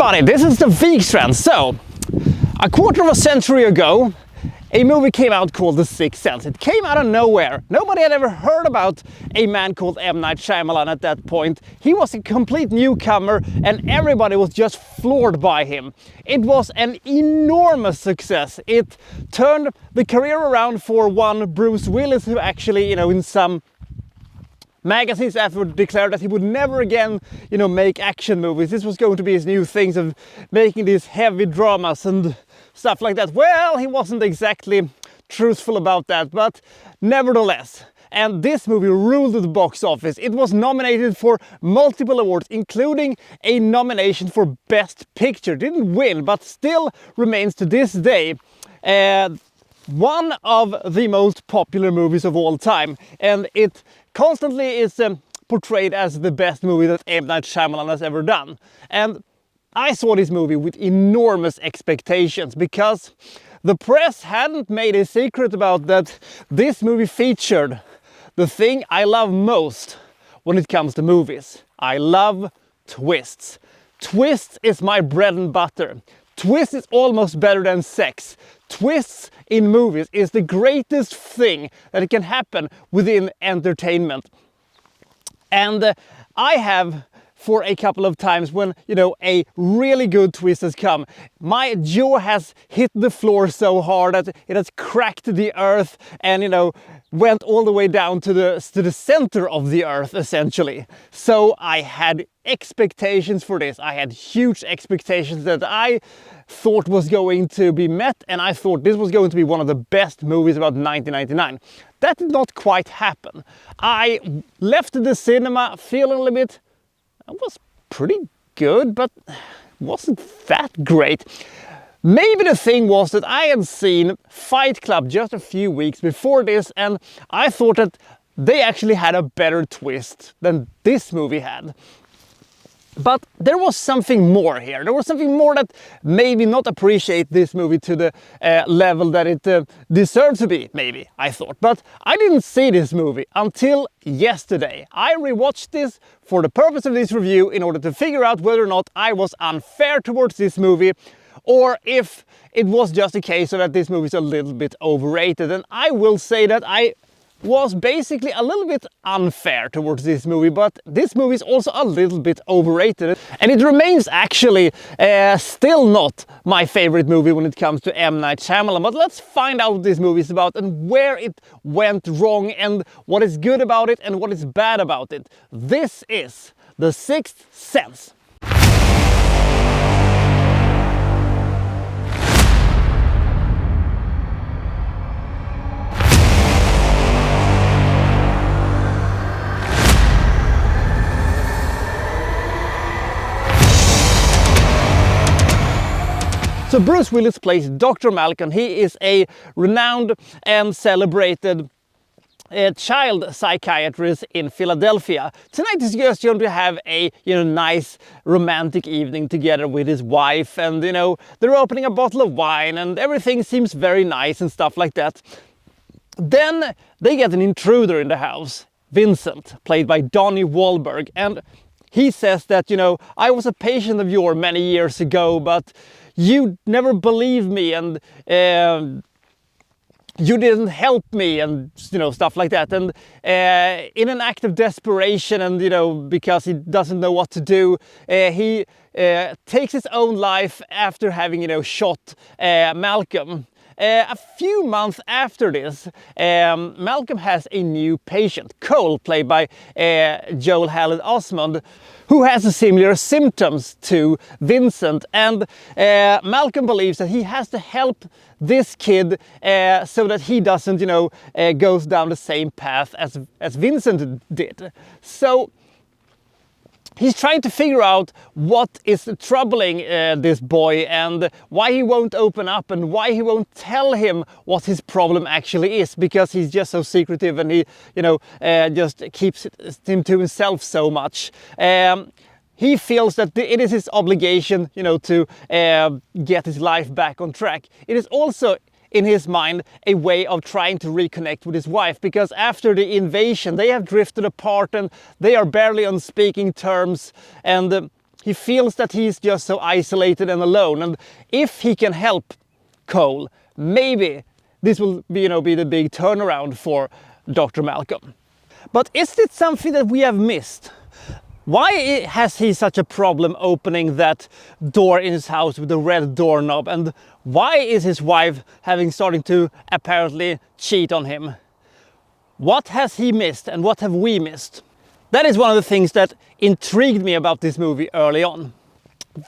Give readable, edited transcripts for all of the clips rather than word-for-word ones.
everybody, this is the Sixth Sence. So, a quarter of a century ago, a movie came out called The Sixth Sense. It came out of nowhere. Nobody had ever heard about a man called M. Night Shyamalan at that point. He was a complete newcomer and everybody was just floored by him. It was an enormous success. It turned the career around for one Bruce Willis, who actually, in some magazines afterward declared that he would never again, make action movies. This was going to be his new things of making these heavy dramas and stuff like that. Well, he wasn't exactly truthful about that, but nevertheless. And this movie ruled the box office. It was nominated for multiple awards, including a nomination for Best Picture. Didn't win, but still remains to this day one of the most popular movies of all time. And it constantly is portrayed as the best movie that M. Night Shyamalan has ever done. And I saw this movie with enormous expectations because the press hadn't made a secret about that this movie featured the thing I love most when it comes to movies. I love twists. Twists is my bread and butter. Twist is almost better than sex. Twists in movies is the greatest thing that can happen within entertainment. And I have, for a couple of times when, a really good twist has come, my jaw has hit the floor so hard that it has cracked the earth and, went all the way down to the center of the earth, essentially. So I had expectations for this. I had huge expectations that I thought was going to be met, and I thought this was going to be one of the best movies about 1999. That did not quite happen. I left the cinema feeling a little bit, it was pretty good, but wasn't that great. Maybe the thing was that I had seen Fight Club just a few weeks before this, and I thought that they actually had a better twist than this movie had. But there was something more here. There was something more that made me not appreciate this movie to the level that it deserved to be, maybe, I thought. But I didn't see this movie until yesterday. I rewatched this for the purpose of this review in order to figure out whether or not I was unfair towards this movie, or if it was just a case of that this movie is a little bit overrated. And I will say that I was basically a little bit unfair towards this movie, but this movie is also a little bit overrated. And it remains actually still not my favorite movie when it comes to M. Night Shyamalan. But let's find out what this movie is about and where it went wrong and what is good about it and what is bad about it. This is The Sixth Sense. So Bruce Willis plays Dr. Malcolm. He is a renowned and celebrated child psychiatrist in Philadelphia. Tonight he's just going to have a nice romantic evening together with his wife, and they're opening a bottle of wine and everything seems very nice and stuff like that. Then they get an intruder in the house, Vincent, played by Donnie Wahlberg, and he says that, I was a patient of yours many years ago, but you never believed me, and you didn't help me, and stuff like that. And in an act of desperation, and because he doesn't know what to do, he takes his own life after having shot Malcolm. A few months after this, Malcolm has a new patient, Cole, played by Joel Hallet Osmond, who has similar symptoms to Vincent, and Malcolm believes that he has to help this kid so that he doesn't, goes down the same path as Vincent did. So he's trying to figure out what is troubling this boy and why he won't open up and why he won't tell him what his problem actually is, because he's just so secretive and he, just keeps him to himself so much. He feels that it is his obligation, to get his life back on track. It is also in his mind a way of trying to reconnect with his wife, because after the invasion they have drifted apart and they are barely on speaking terms, and He feels that he's just so isolated and alone, and if he can help Cole, maybe this will be, be the big turnaround for Dr. Malcolm. But is it something that we have missed? Why has he such a problem opening that door in his house with the red doorknob? And why is his wife starting to apparently cheat on him? What has he missed and what have we missed? That is one of the things that intrigued me about this movie early on.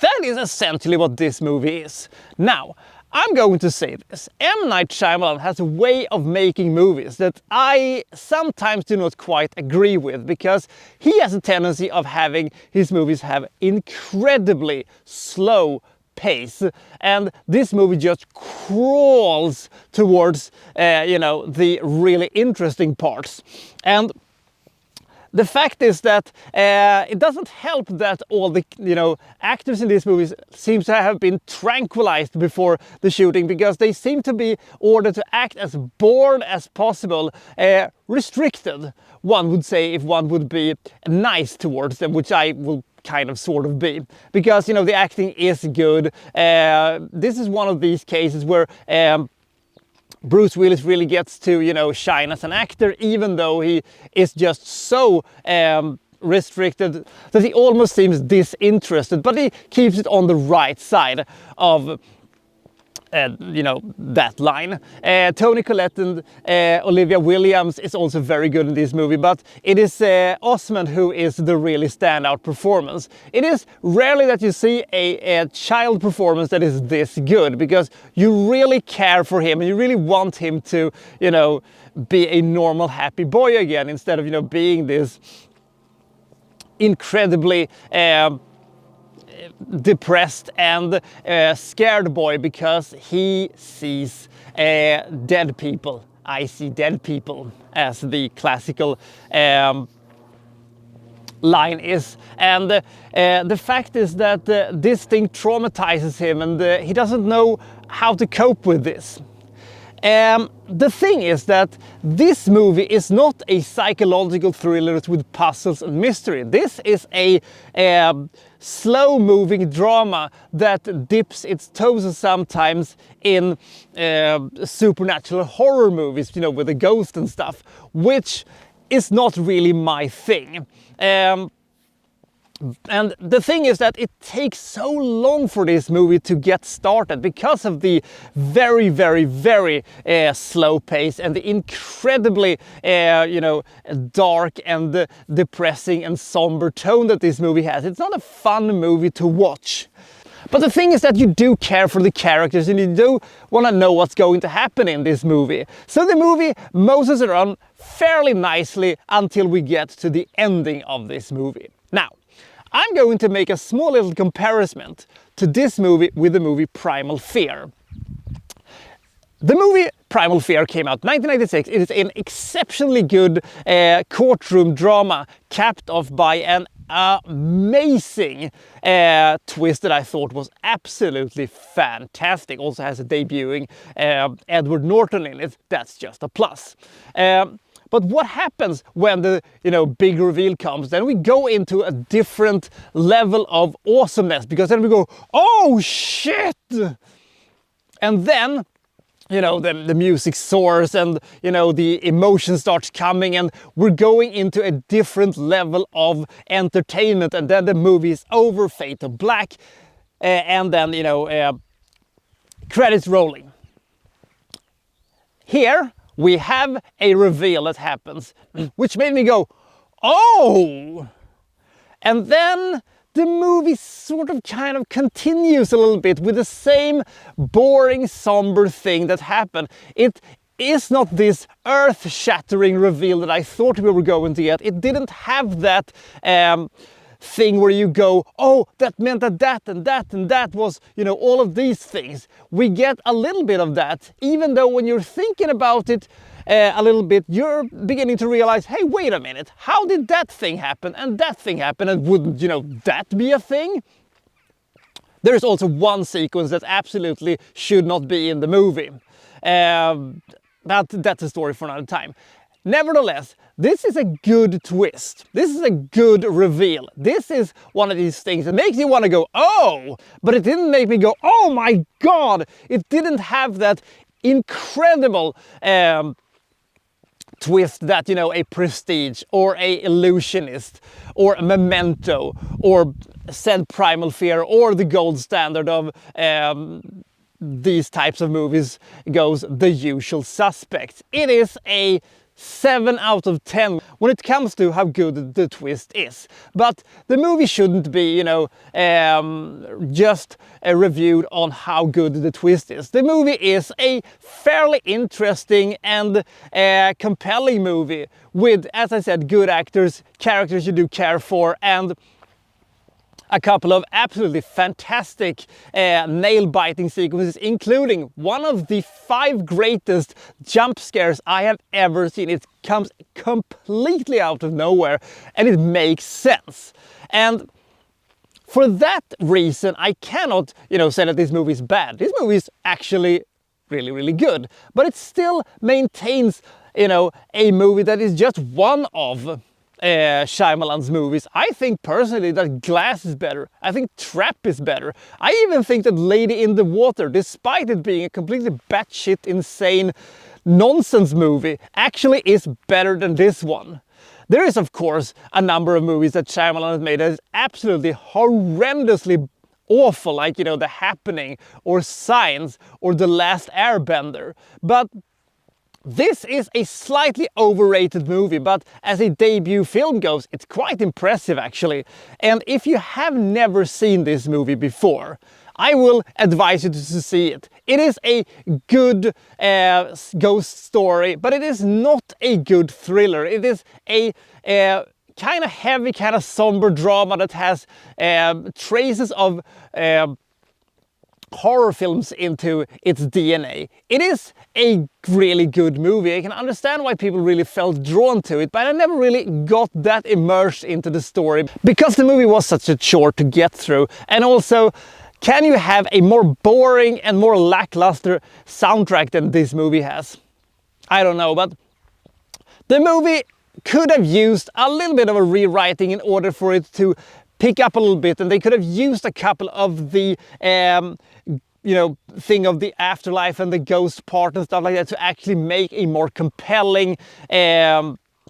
That is essentially what this movie is. Now, I'm going to say this. M. Night Shyamalan has a way of making movies that I sometimes do not quite agree with, because he has a tendency of having his movies have incredibly slow pace, and this movie just crawls towards the really interesting parts. And the fact is that it doesn't help that all the actors in these movies seem to have been tranquilized before the shooting, because they seem to be ordered to act as bored as possible, restricted, one would say, if one would be nice towards them, which I will kind of sort of be, because the acting is good. This is one of these cases where Bruce Willis really gets to, shine as an actor, even though he is just so restricted that he almost seems disinterested, but he keeps it on the right side of that line. Toni Collette and Olivia Williams is also very good in this movie, but it is Osmond who is the really standout performance. It is rarely that you see a child performance that is this good, because you really care for him and you really want him to, be a normal happy boy again, instead of, being this incredibly depressed and scared boy because he sees dead people. I see dead people, as the classical line is. And the fact is that this thing traumatizes him, and he doesn't know how to cope with this. The thing is that this movie is not a psychological thriller with puzzles and mystery. This is a slow-moving drama that dips its toes sometimes in supernatural horror movies, with a ghost and stuff, which is not really my thing. And the thing is that it takes so long for this movie to get started because of the very, very, very slow pace and the incredibly, dark and depressing and somber tone that this movie has. It's not a fun movie to watch. But the thing is that you do care for the characters and you do want to know what's going to happen in this movie. So the movie moses around fairly nicely until we get to the ending of this movie. Now, I'm going to make a small little comparison to this movie with the movie Primal Fear. The movie Primal Fear came out in 1996. It is an exceptionally good courtroom drama, capped off by an amazing twist that I thought was absolutely fantastic. Also has a debuting Edward Norton in it. That's just a plus. But what happens when the big reveal comes? Then we go into a different level of awesomeness, because then we go, oh shit! And then the music soars and the emotion starts coming, and we're going into a different level of entertainment, and then the movie is over, fade to black, and then credits rolling. Here we have a reveal that happens, which made me go, oh! And then the movie sort of kind of continues a little bit with the same boring, somber thing that happened. It is not this earth-shattering reveal that I thought we were going to get. It didn't have that thing where you go, oh, that meant that and that was, all of these things. We get a little bit of that, even though when you're thinking about it a little bit, you're beginning to realize, hey, wait a minute, how did that thing happen and that thing happen, and wouldn't, that be a thing? There is also one sequence that absolutely should not be in the movie, but that's a story for another time. nevertheless, this is a good twist. This is a good reveal. This is one of these things that makes you want to go, oh, but it didn't make me go, oh my God. It didn't have that incredible twist that, you know, a Prestige or a Illusionist or a Memento or said Primal Fear or the gold standard of these types of movies goes, The Usual Suspects. It is a 7 out of 10 when it comes to how good the twist is. But the movie shouldn't be, you know, just reviewed on how good the twist is. The movie is a fairly interesting and compelling movie with, as I said, good actors, characters you do care for, and a couple of absolutely fantastic nail-biting sequences, including one of the 5 greatest jump scares I have ever seen. It comes completely out of nowhere and it makes sense. And for that reason, I cannot, you know, say that this movie is bad. This movie is actually really, really good, but it still maintains, you know, a movie that is just one of Shyamalan's movies. I think personally that Glass is better. I think Trap is better. I even think that Lady in the Water, despite it being a completely batshit insane nonsense movie, actually is better than this one. There is, of course, a number of movies that Shyamalan has made that is absolutely horrendously awful, like, you know, The Happening or Signs or The Last Airbender. But this is a slightly overrated movie, but as a debut film goes, it's quite impressive actually. And if you have never seen this movie before, I will advise you to see it. It is a good ghost story, but it is not a good thriller. It is a kind of heavy, kind of somber drama that has traces of horror films into its DNA. It is a really good movie. I can understand why people really felt drawn to it, but I never really got that immersed into the story because the movie was such a chore to get through. And also, can you have a more boring and more lackluster soundtrack than this movie has? I don't know, but the movie could have used a little bit of a rewriting in order for it to pick up a little bit, and they could have used a couple of the you know, thing of the afterlife and the ghost part and stuff like that to actually make a more compelling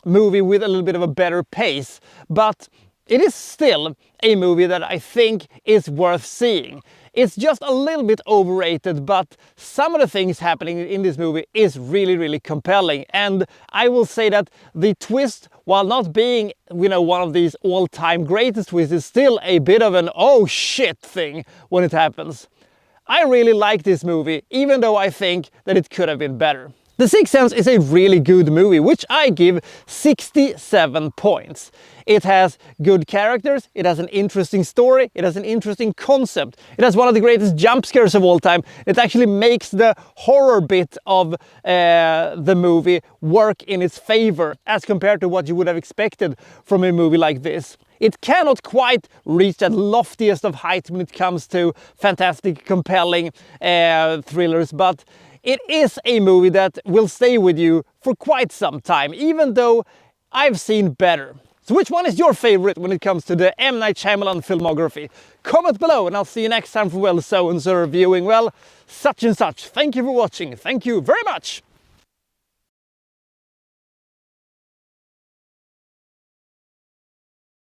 movie with a little bit of a better pace. But it is still a movie that I think is worth seeing. It's just a little bit overrated, but some of the things happening in this movie is really, really compelling. And I will say that the twist, while not being, you know, one of these all-time greatest twists, is still a bit of an oh shit thing when it happens. I really like this movie, even though I think that it could have been better. The Sixth Sense is a really good movie, which I give 67 points. It has good characters, it has an interesting story, it has an interesting concept, it has one of the greatest jump scares of all time. It actually makes the horror bit of the movie work in its favor as compared to what you would have expected from a movie like this. It cannot quite reach that loftiest of heights when it comes to fantastic, compelling thrillers, but it is a movie that will stay with you for quite some time, even though I've seen better. So which one is your favorite when it comes to the M. Night Shyamalan filmography? Comment below and I'll see you next time for, well, so-and-so reviewing, well, such and such. Thank you for watching. Thank you very much.